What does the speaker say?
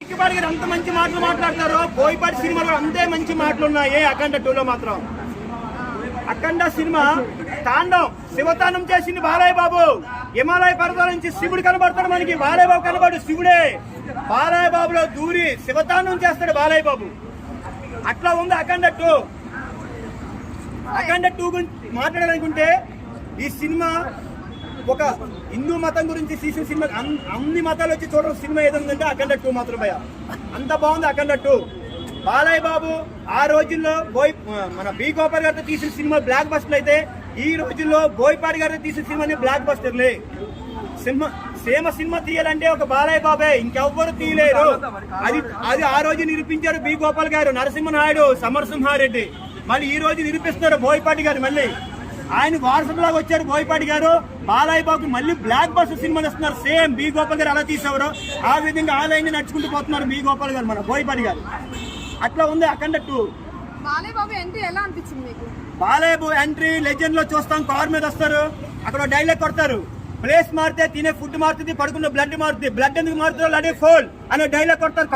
ఉక్కిపాటి గారు అంత మంచి మాటలు మాట్లాడతారు, బోయపాటి సినిమాలో అంతే మంచి మాటలు ఉన్నాయి. అఖండ 2లో మాత్రం అఖండ సినిమా తాండం శివతాండం చేసింది బాలయ్య బాబు. హిమాలయ పర్వతాల నుంచి శివుడు కనబడతాడు మనకి, బాలయ్య బాబు కనబడు శివుడే. బాలయ్య బాబులో దూరి శివతాండం చేస్తాడు బాలయ్య బాబు. అట్లా ఉంది అఖండ 2. అఖండ 2 గురించి మాట్లాడాలనుకుంటే ఈ సినిమా ఒక హిందూ మతం గురించి తీసిన సినిమా. అన్ని మతాలు వచ్చి చూడడం సినిమా ఏదంటే అఖండ 2 మాత్రం భయ. అంత బాగుంది అఖండ 2. బాలయ్య బాబు ఆ రోజుల్లో మన బి గోపాల్ గారితో తీసిన సినిమా బ్లాక్ బస్టర్లు అయితే, ఈ రోజుల్లో బోయపాటి గారితో తీసిన సినిమాని బ్లాక్ బస్టర్లే. సినిమా తీయాలంటే ఒక బాలయ్య బాబే, ఇంకెవ్వరు తీయలేరు. అది ఆ రోజు నిరూపించారు బి గోపాల్ గారు, నరసింహనాయుడు, సమరసింహారెడ్డి. మళ్ళీ ఈ రోజు నిరూపిస్తున్నారు బోయపాటి గారు. మళ్ళీ ఆయన వారసులాగా వచ్చారు బోయపాటి గారు. బాలయ్య బాబు మళ్ళీ బ్లాక్ బస్టర్ సినిమాలు ఇస్తున్నారు. సేమ్ బి గోపాల్ గారు అలా తీసేవారు, ఆ విధంగా ఆ లైన్ నడుచుకుంటూ పోతున్నారు బి గోపాల్ గారు, మన బోయపాటి గారు. అట్లా ఉంది అఖండ 2. బాలయ్య బాబు ఎంట్రీ ఎలా అనిపించింది మీకు? బాలయ్య బాబు ఎంట్రీ లెజెండ్ లో చూస్తాం. కార్ మీద వస్తారు, అక్కడ డైలాగ్ కొడతారు, ప్లేస్ మారితే తినే ఫుడ్ మారుతుంది, పడుకున్న బ్లడ్ మారుతుంది, బ్లడ్ ఎందుకు మారుతుందో లడే ఫోల్ అనే డైలాగ్ కొడతారు.